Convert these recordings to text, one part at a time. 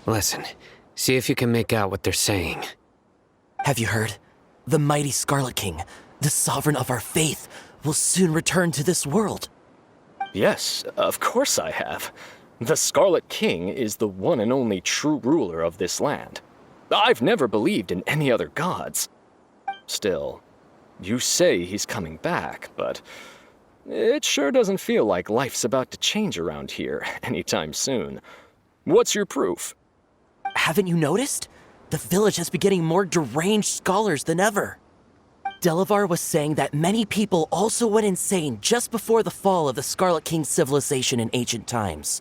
Listen, see if you can make out what they're saying. Have you heard? The mighty Scarlet King, the sovereign of our faith, will soon return to this world. Yes, of course I have. The Scarlet King is the one and only true ruler of this land. I've never believed in any other gods. Still, you say he's coming back, but it sure doesn't feel like life's about to change around here anytime soon. What's your proof? Haven't you noticed? The village has been getting more deranged scholars than ever. Delavar was saying that many people also went insane just before the fall of the Scarlet King's civilization in ancient times.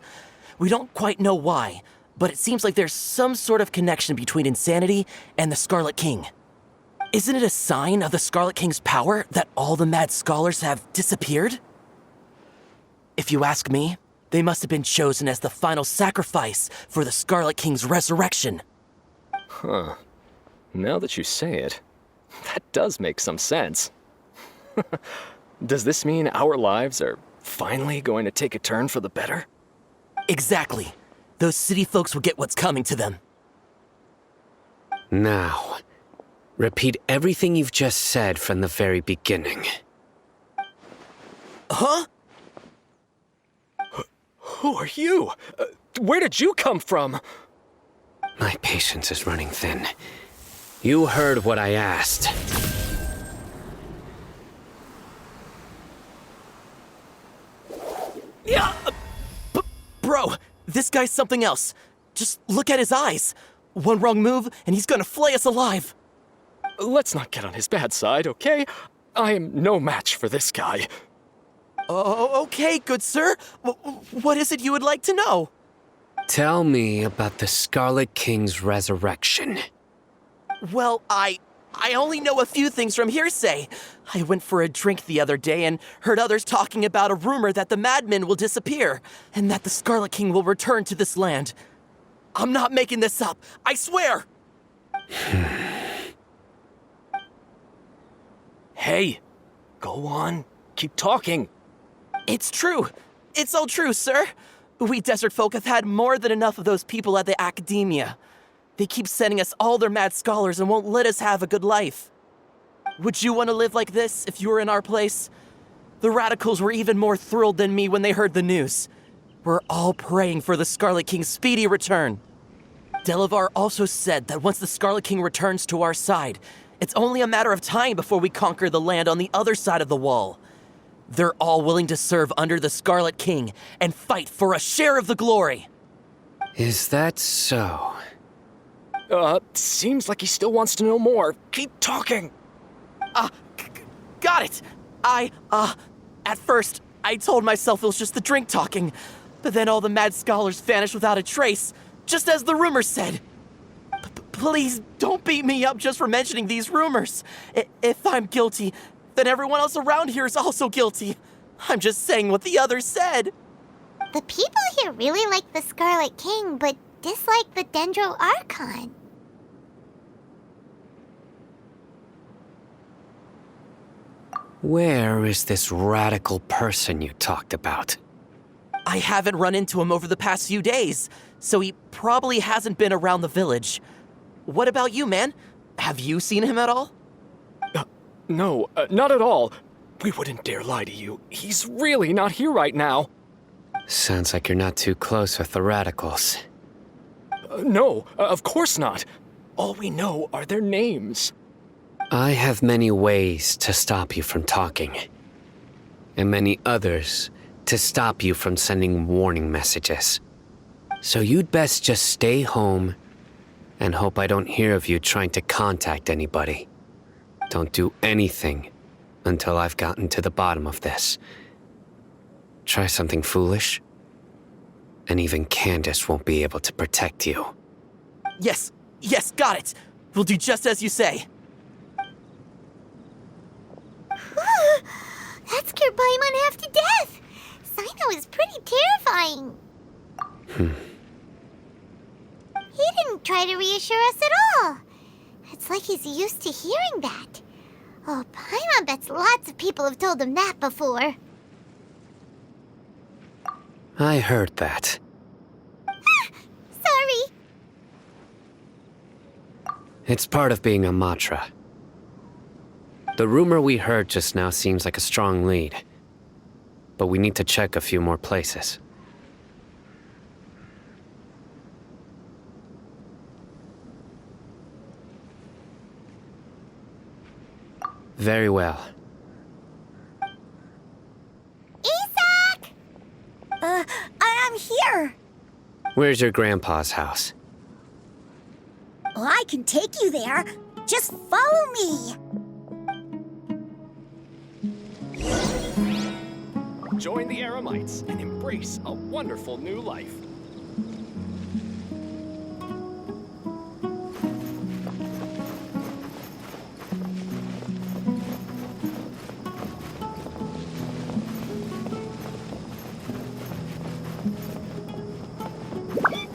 We don't quite know why, but it seems like there's some sort of connection between insanity and the Scarlet King. Isn't it a sign of the Scarlet King's power that all the mad scholars have disappeared? If you ask me, they must have been chosen as the final sacrifice for the Scarlet King's resurrection. Huh. Now that you say it, that does make some sense. Does this mean our lives are finally going to take a turn for the better? Exactly. Those city folks will get what's coming to them. Now, repeat everything you've just said from the very beginning. Huh? Who are you? Where did you come from? My patience is running thin. You heard what I asked. Yeah! Bro, this guy's something else. Just look at his eyes. One wrong move, and he's gonna flay us alive. Let's not get on his bad side, okay? I am no match for this guy. Oh, okay, good sir. What is it you would like to know? Tell me about the Scarlet King's resurrection. Well, I only know a few things from hearsay. I went for a drink the other day and heard others talking about a rumor that the madmen will disappear and that the Scarlet King will return to this land. I'm not making this up, I swear! Hey, go on. Keep talking. It's true. It's all true, sir. We desert folk have had more than enough of those people at the academia. They keep sending us all their mad scholars and won't let us have a good life. Would you want to live like this if you were in our place? The radicals were even more thrilled than me when they heard the news. We're all praying for the Scarlet King's speedy return. Delavar also said that once the Scarlet King returns to our side, it's only a matter of time before we conquer the land on the other side of the wall. They're all willing to serve under the Scarlet King and fight for a share of the glory. Is that so? Seems like he still wants to know more. Keep talking. Got it. At first, I told myself it was just the drink talking, but then all the mad scholars vanished without a trace, just as the rumors said. Please don't beat me up just for mentioning these rumors. If I'm guilty, then everyone else around here is also guilty. I'm just saying what the others said. The people here really like the Scarlet King, but dislike the Dendro Archon. Where is this radical person you talked about? I haven't run into him over the past few days, so he probably hasn't been around the village. What about you, man? Have you seen him at all? No, not at all. We wouldn't dare lie to you. He's really not here right now. Sounds like you're not too close with the radicals. No, of course not. All we know are their names. I have many ways to stop you from talking, and many others to stop you from sending warning messages. So you'd best just stay home and hope I don't hear of you trying to contact anybody. Don't do anything until I've gotten to the bottom of this. Try something foolish, and even Candace won't be able to protect you. Yes, got it. We'll do just as you say. That scared Paimon half to death. Sino is pretty terrifying. He didn't try to reassure us at all. It's like he's used to hearing that. Oh, Paimon bets lots of people have told him that before. I heard that. Sorry. It's part of being a Matra. The rumor we heard just now seems like a strong lead, but we need to check a few more places. Very well. Isak! I'm here. Where's your grandpa's house? Well, I can take you there. Just follow me. Join the Eremites and embrace a wonderful new life.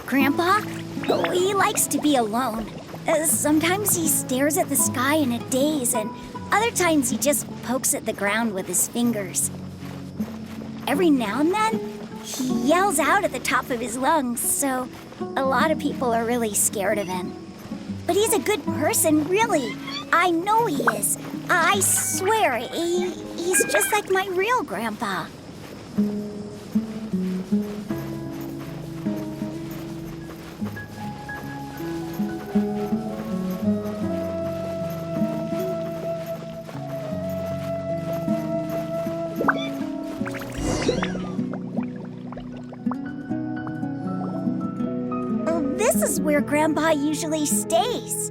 Grandpa? Oh, he likes to be alone. Sometimes he stares at the sky in a daze, and other times he just pokes at the ground with his fingers. Every now and then, he yells out at the top of his lungs, so a lot of people are really scared of him. But he's a good person, really. I know he is. I swear, he's just like my real grandpa. This is where Grandpa usually stays.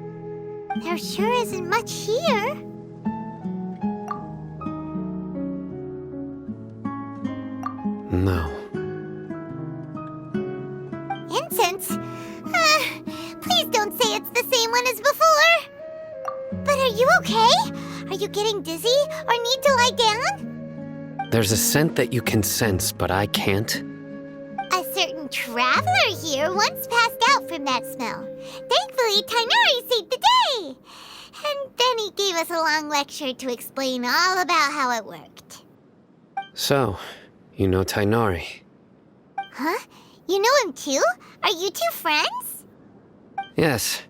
There sure isn't much here. No. Incense? Please don't say it's the same one as before. But are you okay? Are you getting dizzy or need to lie down? There's a scent that you can sense, but I can't. A certain traveler here once passed out from that smell. Thankfully, Tainari saved the day. And then he gave us a long lecture to explain all about how it worked. So, you know Tainari? Huh? You know him too? Are you two friends? Yes.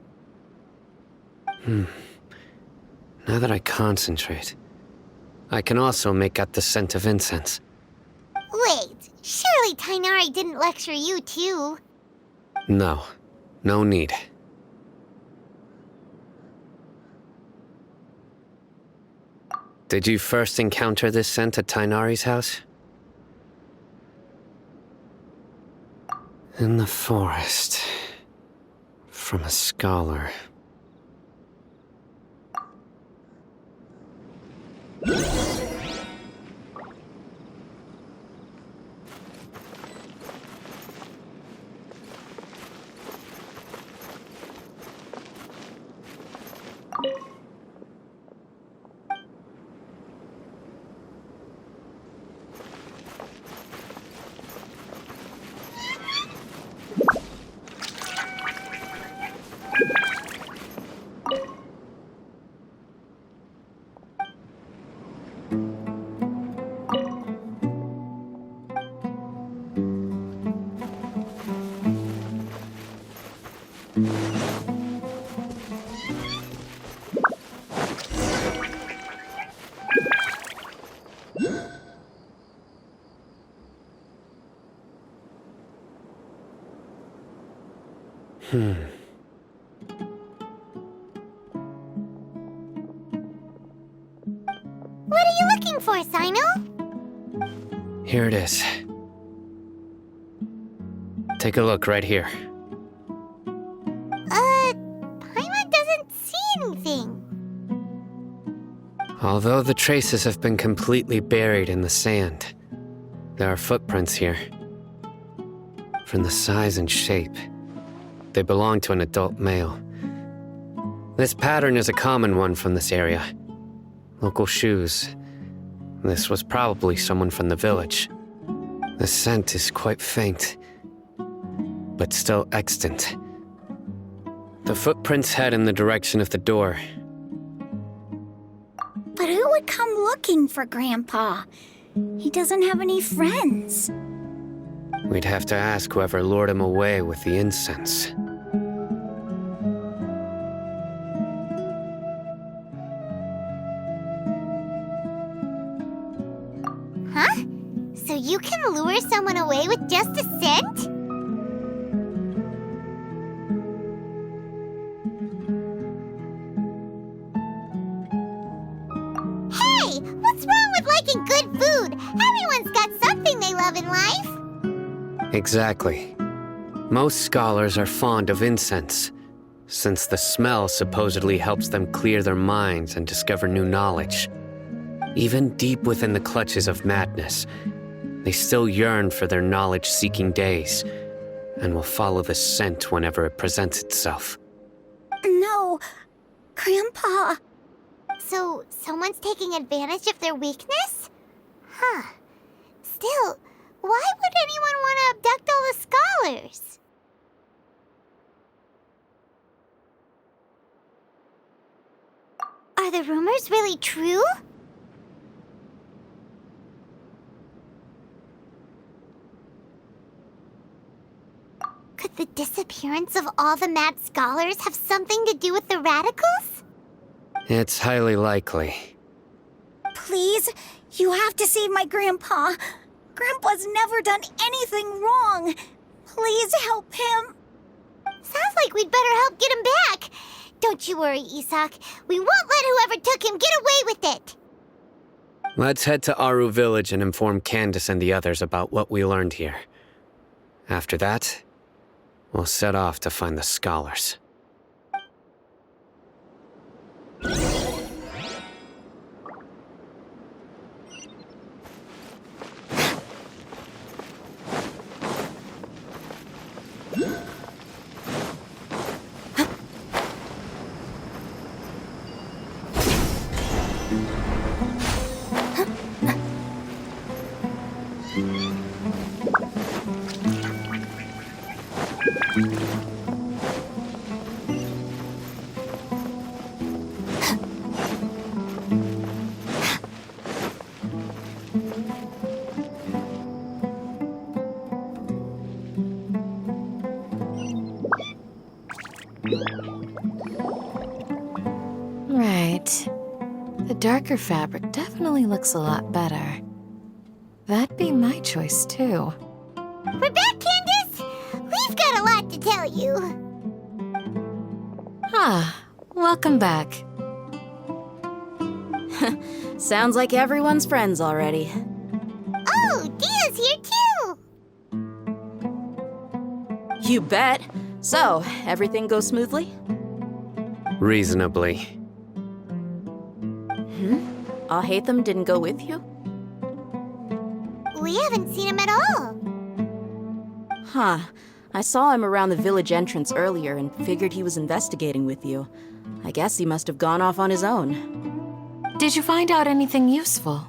Now that I concentrate, I can also make out the scent of incense. Wait, surely Tainari didn't lecture you too. No. No need. Did you first encounter this scent at Tainari's house? In the forest. From a scholar. What are you looking for, Sino? Here it is. Take a look right here. Paimon doesn't see anything. Although the traces have been completely buried in the sand, there are footprints here. From the size and shape, they belong to an adult male. This pattern is a common one from this area. Local shoes. This was probably someone from the village. The scent is quite faint, but still extant. The footprints head in the direction of the door. But who would come looking for Grandpa? He doesn't have any friends. We'd have to ask whoever lured him away with the incense. someone away with just a cent? Hey, what's wrong with liking good food? Everyone's got something they love in life. Exactly. Most scholars are fond of incense, since the smell supposedly helps them clear their minds and discover new knowledge. Even deep within the clutches of madness, they still yearn for their knowledge-seeking days, and will follow the scent whenever it presents itself. No, Grandpa. So, someone's taking advantage of their weakness? Huh. Still, why would anyone want to abduct all the scholars? Are the rumors really true? Could the disappearance of all the mad scholars have something to do with the radicals? It's highly likely. Please, you have to save my grandpa. Grandpa's never done anything wrong. Please help him. Sounds like we'd better help get him back. Don't you worry, Isak. We won't let whoever took him get away with it. Let's head to Aru Village and inform Candace and the others about what we learned here. After that, we'll set off to find the scholars. Right. The darker fabric definitely looks a lot better. That'd be my choice, too. We're back, Candace! We've got a lot to tell you. Ah, welcome back. Sounds like everyone's friends already. Oh, Dia's here too! You bet. So, everything goes smoothly? Reasonably. Alhaitham didn't go with you? We haven't seen him at all. Huh. I saw him around the village entrance earlier and figured he was investigating with you. I guess he must have gone off on his own. Did you find out anything useful?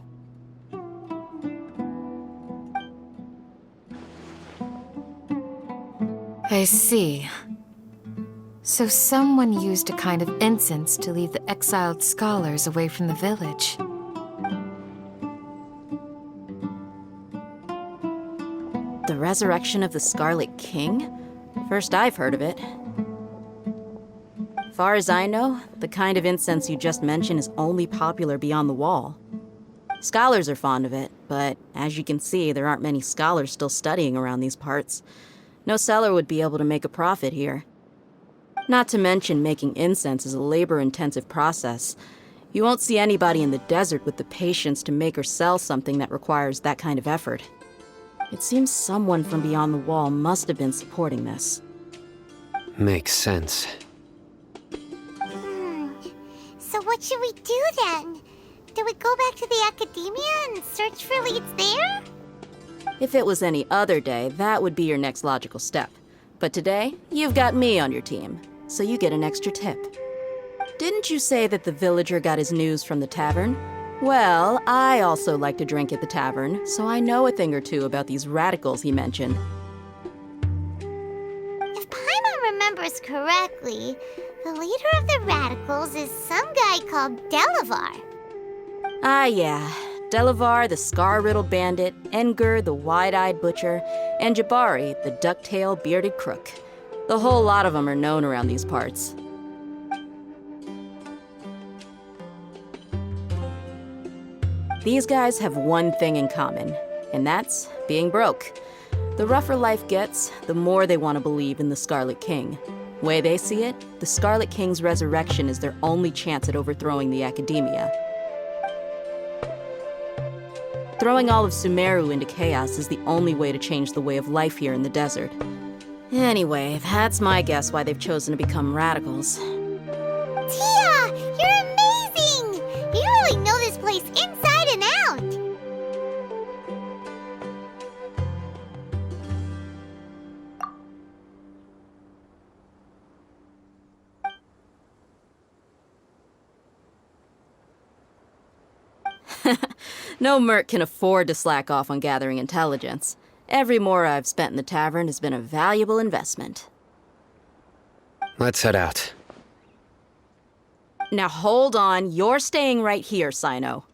I see. So someone used a kind of incense to lead the exiled scholars away from the village. The resurrection of the Scarlet King? First I've heard of it. Far as I know, the kind of incense you just mentioned is only popular beyond the wall. Scholars are fond of it, but as you can see, there aren't many scholars still studying around these parts. No seller would be able to make a profit here. Not to mention making incense is a labor-intensive process. You won't see anybody in the desert with the patience to make or sell something that requires that kind of effort. It seems someone from beyond the wall must have been supporting this. Makes sense. So what should we do then? Do we go back to the academia and search for leads there? If it was any other day, that would be your next logical step. But today, you've got me on your team, so you get an extra tip. Didn't you say that the villager got his news from the tavern? Well, I also like to drink at the tavern, so I know a thing or two about these radicals he mentioned. If Paimon remembers correctly, the leader of the radicals is some guy called Delavar. Ah, yeah. Delavar, the scar-riddled bandit, Engur, the wide-eyed butcher, and Jabari, the duck-tailed bearded crook. The whole lot of them are known around these parts. These guys have one thing in common, and that's being broke. The rougher life gets, the more they want to believe in the Scarlet King. Way they see it, the Scarlet King's resurrection is their only chance at overthrowing the Academia. Throwing all of Sumeru into chaos is the only way to change the way of life here in the desert. Anyway, that's my guess why they've chosen to become radicals. Tia, you're amazing! You really know this place inside and out. No merc can afford to slack off on gathering intelligence. Every mora I've spent in the tavern has been a valuable investment. Let's head out. Now hold on, you're staying right here, Sino.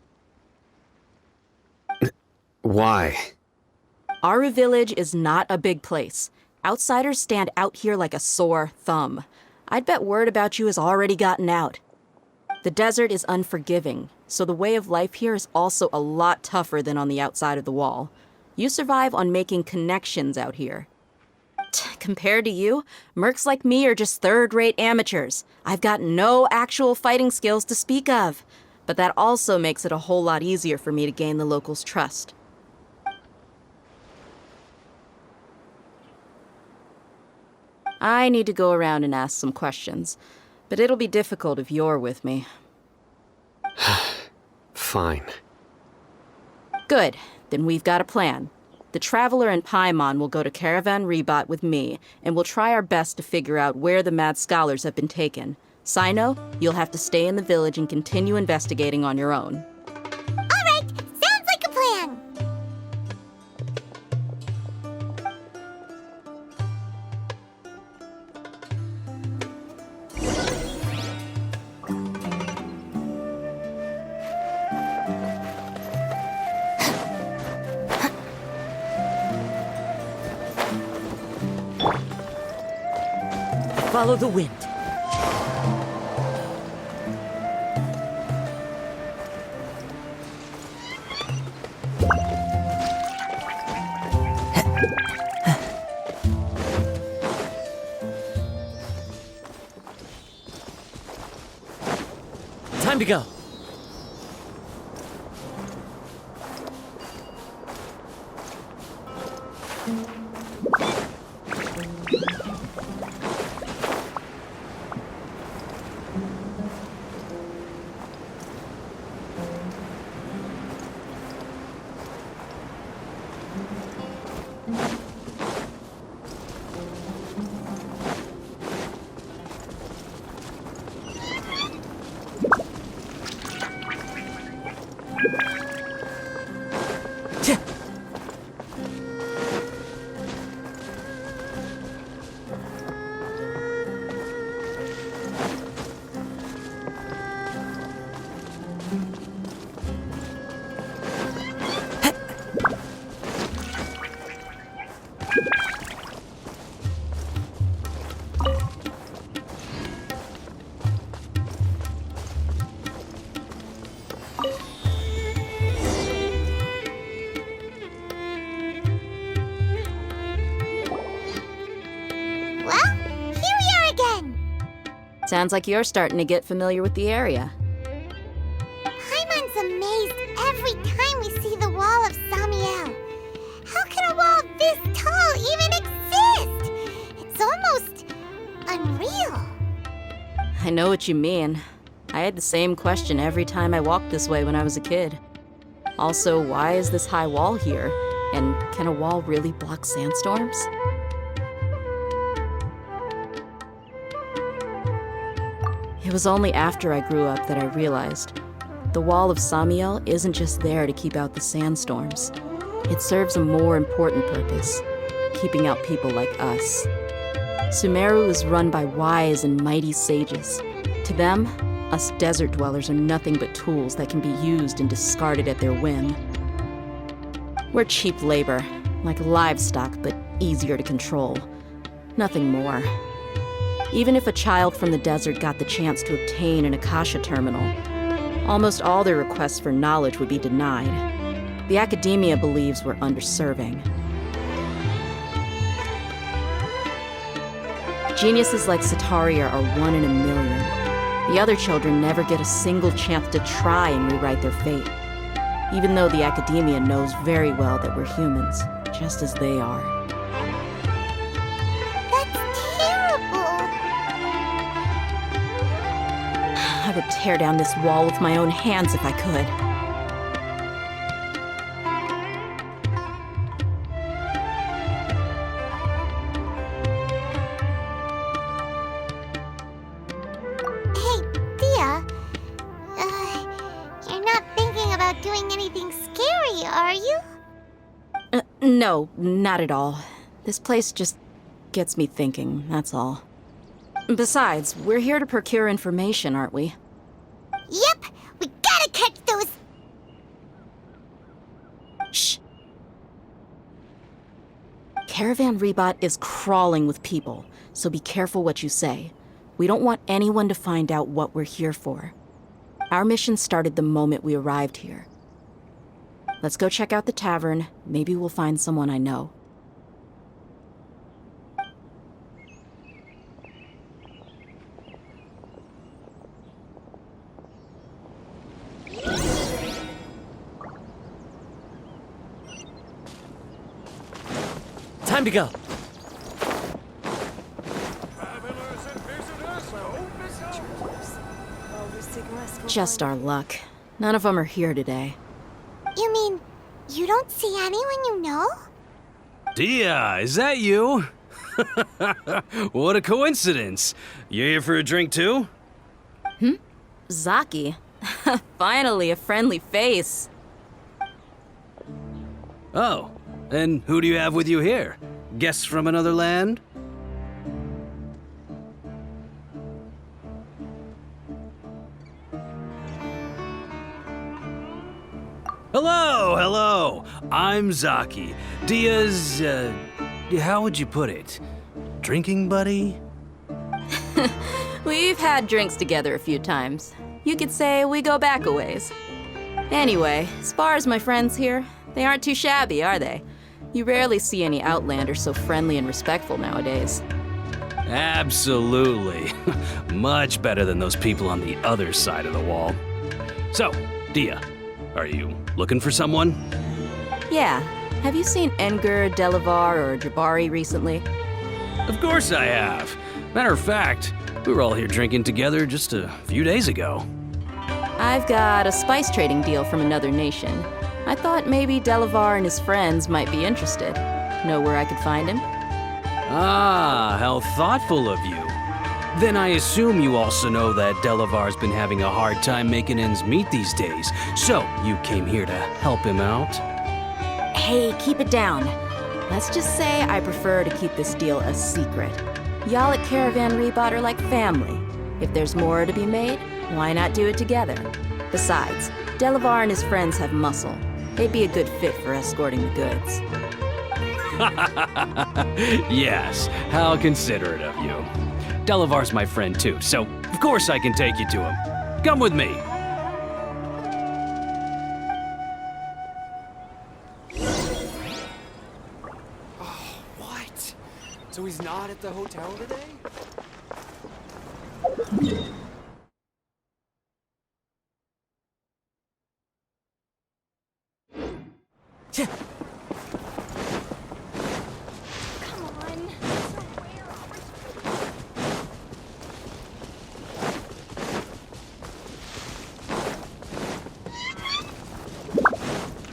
Why? Aru Village is not a big place. Outsiders stand out here like a sore thumb. I'd bet word about you has already gotten out. The desert is unforgiving, so the way of life here is also a lot tougher than on the outside of the wall. You survive on making connections out here. Compared to you, mercs like me are just third-rate amateurs. I've got no actual fighting skills to speak of. But that also makes it a whole lot easier for me to gain the locals' trust. I need to go around and ask some questions, but it'll be difficult if you're with me. Fine. Good. Then we've got a plan. The Traveler and Paimon will go to Caravan Rebot with me, and we'll try our best to figure out where the Mad Scholars have been taken. Sino, you'll have to stay in the village and continue investigating on your own. All right, sounds like a plan. Follow the wind. Time to go. Well, here we are again. Sounds like you're starting to get familiar with the area. Paimon's amazed every time we see the wall of Samiel. How can a wall this tall even exist? It's almost unreal. I know what you mean. I had the same question every time I walked this way when I was a kid. Also, why is this high wall here? And can a wall really block sandstorms? It was only after I grew up that I realized the wall of Samiel isn't just there to keep out the sandstorms. It serves a more important purpose, keeping out people like us. Sumeru is run by wise and mighty sages. To them, us desert dwellers are nothing but tools that can be used and discarded at their whim. We're cheap labor, like livestock, but easier to control. Nothing more. Even if a child from the desert got the chance to obtain an Akasha terminal, almost all their requests for knowledge would be denied. The academia believes we're underserving. Geniuses like Sataria are one in a million. The other children never get a single chance to try and rewrite their fate. Even though the academia knows very well that we're humans, just as they are. That's terrible. I would tear down this wall with my own hands if I could. Hey, Dia. You're not thinking about doing anything scary, are you? No, not at all. This place just gets me thinking, that's all. Besides, we're here to procure information, aren't we? Yep, we gotta catch those. Shh. Caravan Rebot is crawling with people, so be careful what you say. We don't want anyone to find out what we're here for. Our mission started the moment we arrived here. Let's go check out the tavern. Maybe we'll find someone I know. Time to go. Just our luck. None of them are here today. You mean you don't see anyone you know? Dia, is that you? What a coincidence. You here for a drink too? Zaki. Finally, a friendly face. Oh, and who do you have with you here? Guests from another land? Hello. I'm Zaki. Dia's, how would you put it? Drinking buddy? We've had drinks together a few times. You could say we go back a ways. Anyway, as far as my friends here, they aren't too shabby, are they? You rarely see any Outlanders so friendly and respectful nowadays. Absolutely. Much better than those people on the other side of the wall. So, Dia, are you looking for someone? Yeah. Have you seen Enger, Delavar, or Jabari recently? Of course I have. Matter of fact, we were all here drinking together just a few days ago. I've got a spice trading deal from another nation. I thought maybe Delavar and his friends might be interested. Know where I could find him? Ah, how thoughtful of you. Then I assume you also know that Delavar's been having a hard time making ends meet these days, so you came here to help him out? Hey, keep it down. Let's just say I prefer to keep this deal a secret. Y'all at Caravan Rebot are like family. If there's more to be made, why not do it together? Besides, Delavar and his friends have muscle. They'd be a good fit for escorting the goods. Yes, how considerate of you. Delavar's my friend too, so of course I can take you to him. Come with me. What? So he's not at the hotel today?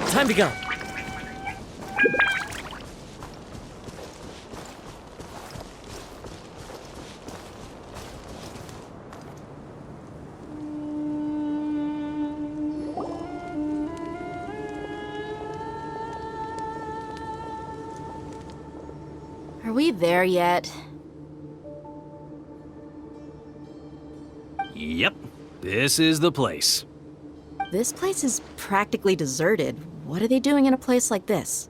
Time to go. Are we there yet? Yep, this is the place. This place is practically deserted. What are they doing in a place like this?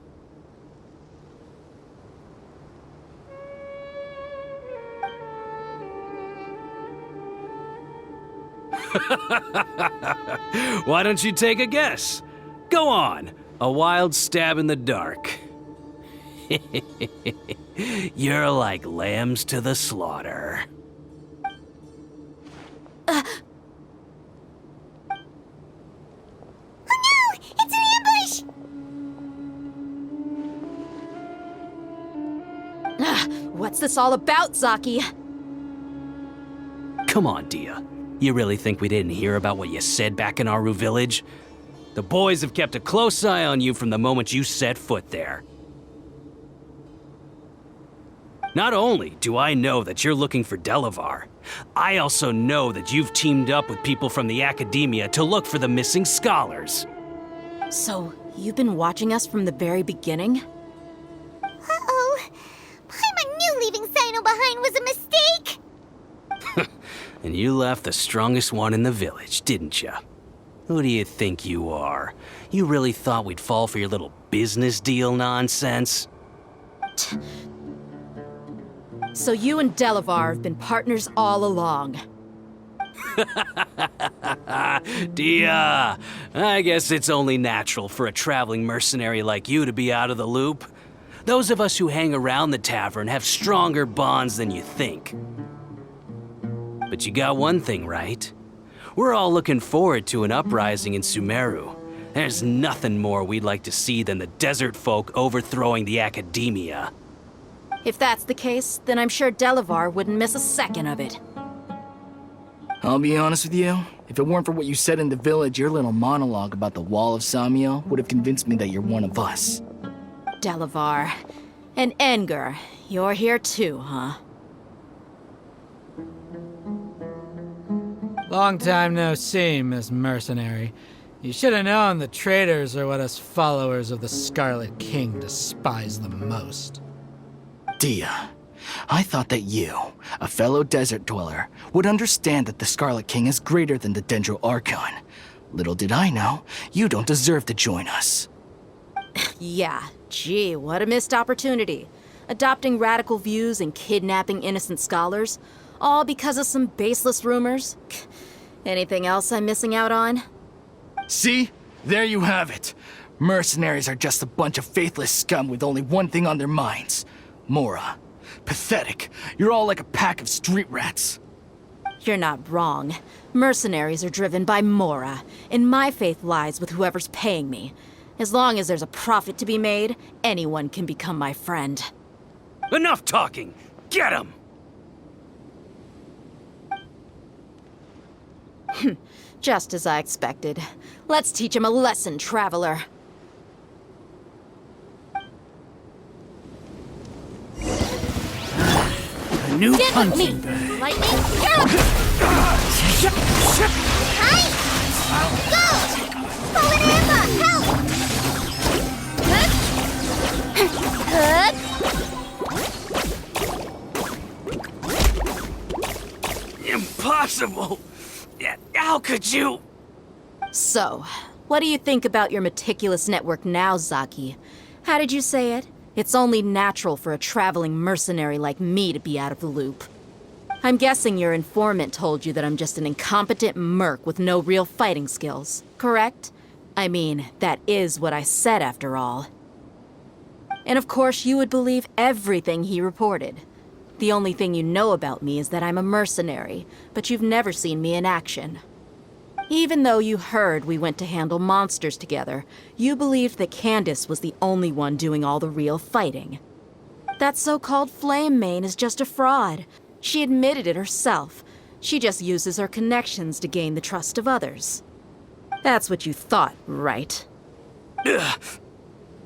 Why don't you take a guess? Go on. A wild stab in the dark. You're like lambs to the slaughter. Oh no! It's an ambush! What's this all about, Zaki? Come on, Dia. You really think we didn't hear about what you said back in Aru village? The boys have kept a close eye on you from the moment you set foot there. Not only do I know that you're looking for Delavar, I also know that you've teamed up with people from the Academia to look for the missing scholars. So, you've been watching us from the very beginning? Uh-oh. Paimon knew leaving Sino behind was a mistake! And you left the strongest one in the village, didn't you? Who do you think you are? You really thought we'd fall for your little business deal nonsense? So you and Delavar have been partners all along. Dia, I guess it's only natural for a traveling mercenary like you to be out of the loop. Those of us who hang around the tavern have stronger bonds than you think. But you got one thing right. We're all looking forward to an uprising in Sumeru. There's nothing more we'd like to see than the desert folk overthrowing the Academia. If that's the case, then I'm sure Delavar wouldn't miss a second of it. I'll be honest with you, if it weren't for what you said in the village, your little monologue about the Wall of Samiel would have convinced me that you're one of us. Delavar. And Enger, you're here too, huh? Long time no see, Miss Mercenary. You should have known the traitors are what us followers of the Scarlet King despise the most. Dia, I thought that you, a fellow desert dweller, would understand that the Scarlet King is greater than the Dendro Archon. Little did I know, you don't deserve to join us. Yeah, gee, what a missed opportunity. Adopting radical views and kidnapping innocent scholars, all because of some baseless rumors. Anything else I'm missing out on? See? There you have it. Mercenaries are just a bunch of faithless scum with only one thing on their minds. Mora. Pathetic. You're all like a pack of street rats. You're not wrong. Mercenaries are driven by Mora, and my faith lies with whoever's paying me. As long as there's a profit to be made, anyone can become my friend. Enough talking! Get him! Just as I expected. Let's teach him a lesson, traveler. A new Get with me! punching bag. Lightning, Hi! Go! Fallen Emma, help! Impossible! How could you? So, what do you think about your meticulous network now, Zaki? How did you say it? It's only natural for a traveling mercenary like me to be out of the loop. I'm guessing your informant told you that I'm just an incompetent merc with no real fighting skills, correct? I mean, that is what I said after all. And of course you would believe everything he reported. The only thing you know about me is that I'm a mercenary, but you've never seen me in action. Even though you heard we went to handle monsters together, you believed that Candace was the only one doing all the real fighting. That so-called Flame Mane is just a fraud. She admitted it herself. She just uses her connections to gain the trust of others. That's what you thought, right? Ugh.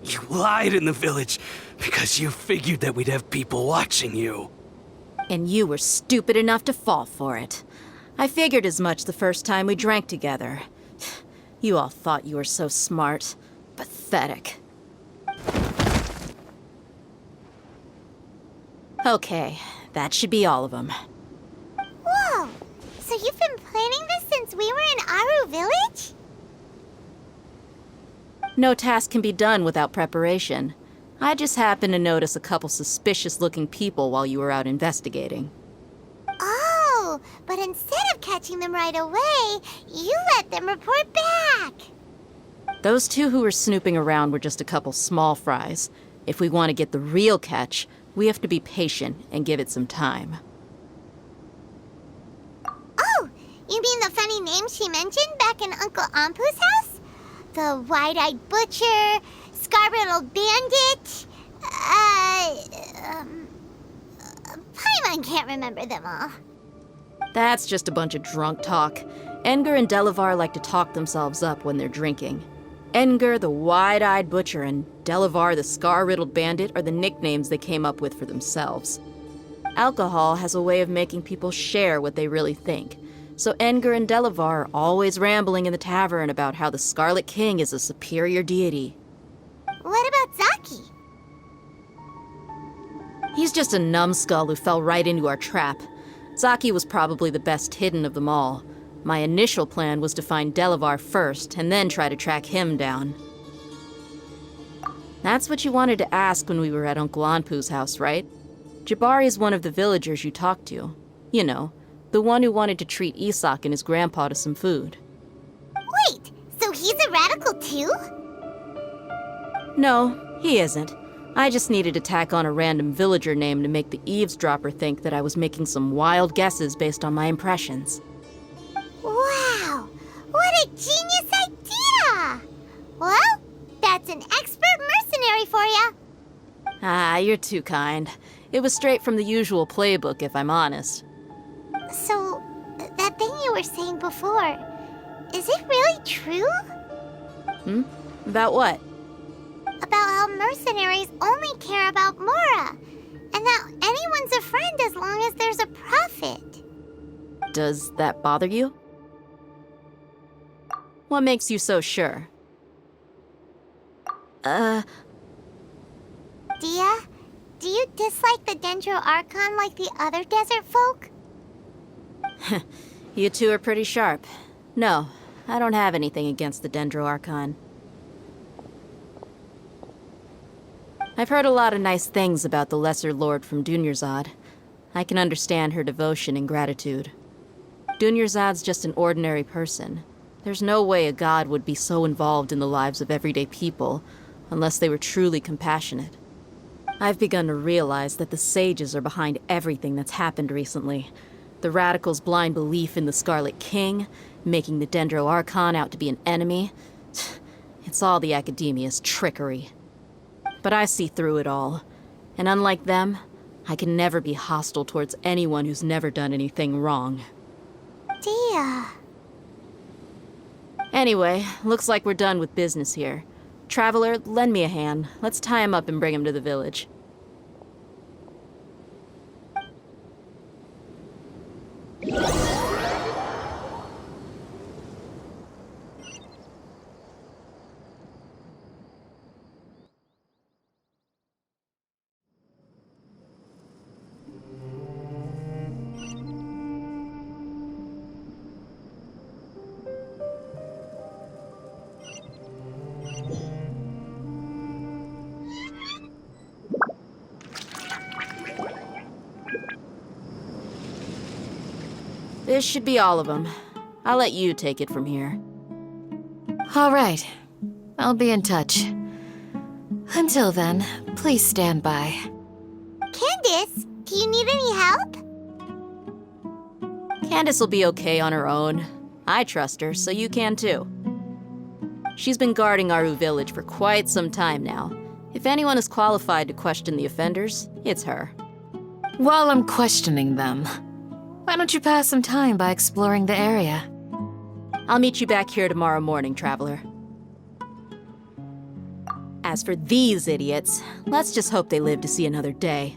You lied in the village because you figured that we'd have people watching you. And you were stupid enough to fall for it. I figured as much the first time we drank together. You all thought you were so smart. Pathetic. Okay, that should be all of them. Whoa! So you've been planning this since we were in Aru Village? No task can be done without preparation. I just happened to notice a couple suspicious-looking people while you were out investigating. Oh, but instead of catching them right away, you let them report back. Those two who were snooping around were just a couple small fries. If we want to get the real catch, we have to be patient and give it some time. Oh, you mean the funny name she mentioned back in Uncle Ampu's house? The wide-eyed butcher, scar-riddled bandit, Paimon can't remember them all. That's just a bunch of drunk talk. Edgar and Delavar like to talk themselves up when they're drinking. Edgar, the wide-eyed butcher, and Delavar, the scar-riddled bandit, are the nicknames they came up with for themselves. Alcohol has a way of making people share what they really think. So Edgar and Delavar are always rambling in the tavern about how the Scarlet King is a superior deity. What about Zaki? He's just a numbskull who fell right into our trap. Zaki was probably the best hidden of them all. My initial plan was to find Delavar first, and then try to track him down. That's what you wanted to ask when we were at Uncle Anpu's house, right? Jabari is one of the villagers you talked to. You know, the one who wanted to treat Isak and his grandpa to some food. Wait, so he's a radical too? No, he isn't. I just needed to tack on a random villager name to make the eavesdropper think that I was making some wild guesses based on my impressions. Wow, what a genius idea! Well, that's an expert mercenary for you. Ah, you're too kind. It was straight from the usual playbook, if I'm honest. So, that thing you were saying before, is it really true? About what? About how mercenaries only care about Mora, and that anyone's a friend as long as there's a profit. Does that bother you? What makes you so sure? Dia, do you dislike the Dendro Archon like the other desert folk? You two are pretty sharp. No, I don't have anything against the Dendro Archon. I've heard a lot of nice things about the Lesser Lord from Dunyarzad. I can understand her devotion and gratitude. Dunyarzad's just an ordinary person. There's no way a god would be so involved in the lives of everyday people, unless they were truly compassionate. I've begun to realize that the sages are behind everything that's happened recently. The radicals' blind belief in the Scarlet King, making the Dendro Archon out to be an enemy. It's all the academia's trickery. But I see through it all. And unlike them, I can never be hostile towards anyone who's never done anything wrong. Dia. Anyway, looks like we're done with business here. Traveler, lend me a hand. Let's tie him up and bring him to the village. This should be all of them. I'll let you take it from here. All right. I'll be in touch. Until then, please stand by. Candace, do you need any help? Candace will be okay on her own. I trust her, so you can too. She's been guarding Aru village for quite some time now. If anyone is qualified to question the offenders, it's her. While I'm questioning them, why don't you pass some time by exploring the area? I'll meet you back here tomorrow morning, Traveler. As for these idiots, let's just hope they live to see another day.